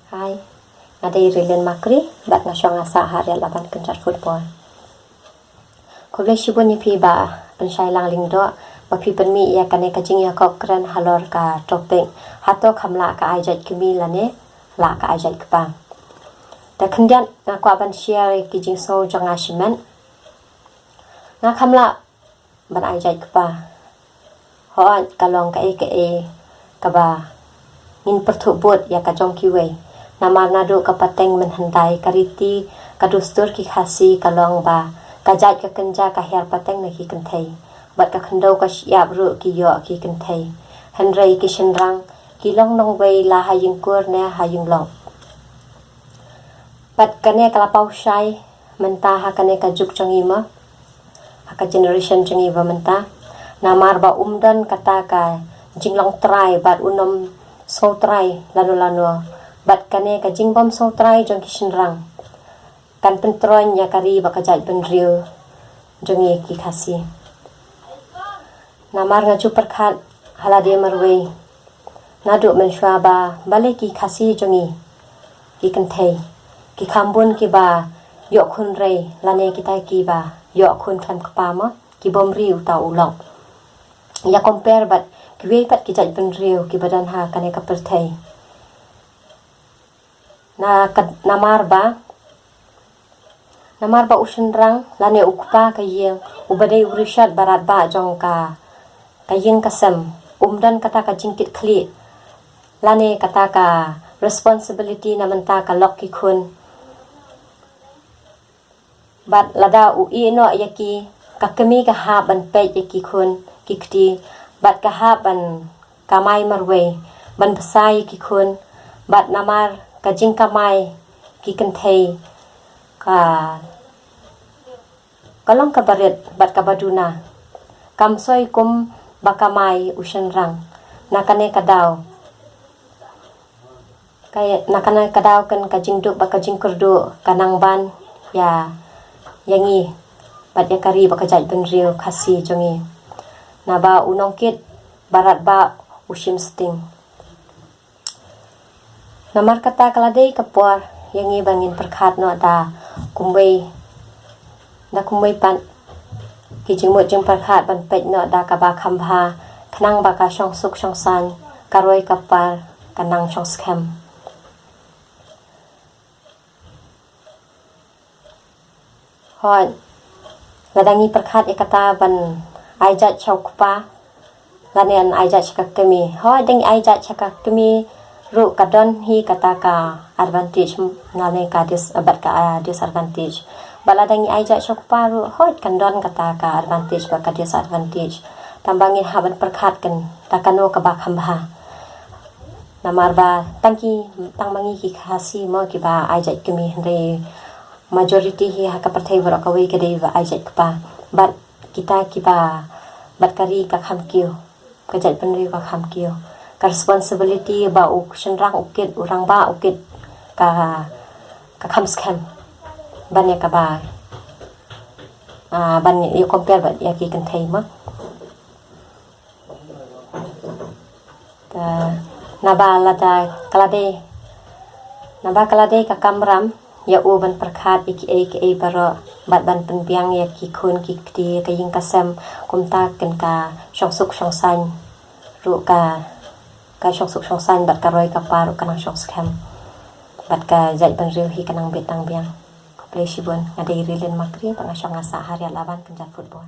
Hai, ngadai rilin makri, bat nasyong asa hari laban kencar football. Ko boleh shibun ni pi ba pensyai lang ling do, ba pi penmi ya kane kajing ya kok keren halor ka topeng, hato kamla ka ajat kemi lane, la ka ajat kepang. Da kendian ngaku aban share kijing so jang ashimen. Nga kamla ban ajat kepang. Hoan kalong ka ka ba ngin pertubut ya ka jong kiwe. Namar nado ka pateng menhandai kariti kadustur ki khasi kalong ba kajat ka kenja ka her pateng na ki kenthei bat ka khandau ka siap ru ki yo ki kenthei henrei ki shenrang ki long nong wei la hayung kur ne hayung long bat kane kala pau shai menta ha kane ka juk chongi ma ha ka generation chongi ba menta namar ba umdan kata ka jinglong trai bat unom so trai lanu bat kane ka jingbom so trai jong ki shenrang kan pentroin ya kari bakajat benriu jongi ki khasi namar ngaju perkhat halade marwei nadu menshwa ba bale ki khasi jongi ki kenthei ki khambun ki ba yo khun rei lane kita ki ba yo khun tham kpa ma ki bom riu ta ulong ya compare bat ki wei pat ki jat benriu ki badan ha kane ka perthei namar ba ushenrang lane ukpa ka yeng ubadai urishat barat ba jong ka yeng kasem umdan kata ka jingkit khli lane kata ka responsibility na menta ka lok ki khun bat lada u no yaki ka kemi ka ha ban pe yaki khun ki kti bat ka ha ban kamai marwe ban besai ki khun bat namar ka jing kamai ki kenthei ka kalong ka baret bat ka baduna kam soi kum bakamai ushenrang nakane kadaw kay nakane kadaw kan ka jingduk baka jingkurdu kanang ban ya yangi bat ya kari baka jat benriu khasi jongi naba unongkit barat ba ushim sting namar kata kaladei kapor yangi bangin perkhat no da kumwei pan kijing mo jing perkhat ban pet no da ka ba khambha khnang ba ka shong suk shong san karoi kapar kanang shong scam hon ladangi perkhat ikata ban aijat chaukpa lanen aijat chakakemi hoi ding aijat chakakemi ru kadon hi kata ka advantage nale ka disadvantage baladangi aija chok paru hoi kandon kata ka advantage ba ka disadvantage tambangin haban perkhat kan takano ka ba khambha namar ba tangmangi ki khasi mo ki ba aija kemi hre majority hi ha ka parthai bor ka wei ka dei ba aija pa bat kita ki ba bat kari ka khamkio ka jat penri ka khamkio responsibility ba shenrang ukit urang ba ukit ka kham scam ban ya ka ba ban ya compare ba ya ki kan thai ma ta naba kalade ka kamram ya u ban perkhat iki baro bat ban penpiang ya ki khun ki kti ka ying kasam kumta kan ka shong suk shong san ru ka shong suk shong san bat karoi ka paru kanang shong scam bat ka jat ban riu hi kanang betang biang ko play shibun ngadai rilin makri pang shong asa hari laban kenjat football.